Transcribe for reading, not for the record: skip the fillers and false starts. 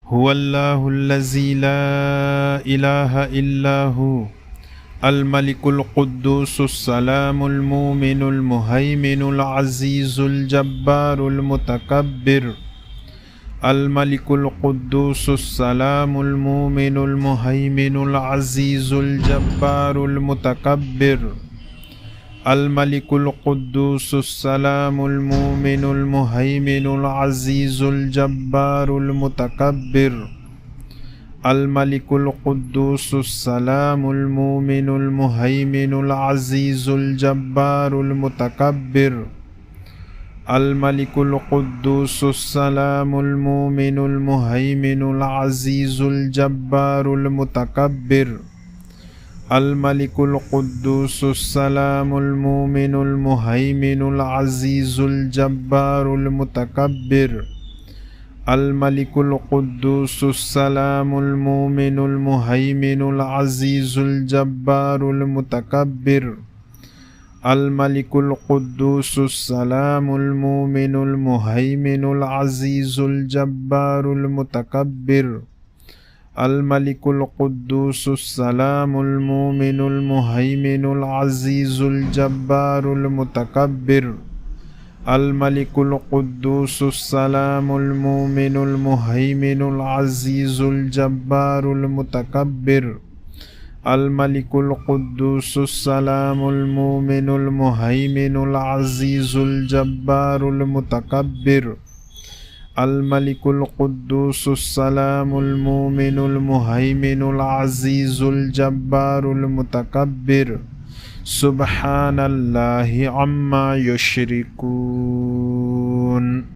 هو الله الذي لا إله إلا هو الملك القدوس السلام المؤمن المهيمن العزيز الجبار المتكبر. الملك القدوس السلام المؤمن المهيمن العزيز الجبار المتكبر. الملك القدوس السلام المؤمن المهيمن العزيز الجبار المتكبر. الملك القدوس السلام المؤمن المهيمن العزيز الجبار المتكبر. الملك القدوس السلام المؤمن المهيمن العزيز الجبار المتكبر. الملك القدوس السلام المؤمن المهيمن العزيز الجبار المتكبر. الملك القدوس السلام المؤمن المهيمن العزيز الجبار المتكبر. الملك القدوس السلام المؤمن المهيمن العزيز الجبار المتكبر. الملك القدوس السلام المؤمن المهيمن العزيز الجبار المتكبر. الملك القدوس السلام المؤمن المهيمن العزيز الجبار المتكبر. الملك القدوس السلام المؤمن المهيمن العزيز الجبار المتكبر. الملك القدوس السلام المؤمن المهيمن العزيز الجبار المتكبر. سبحان الله عما يشركون.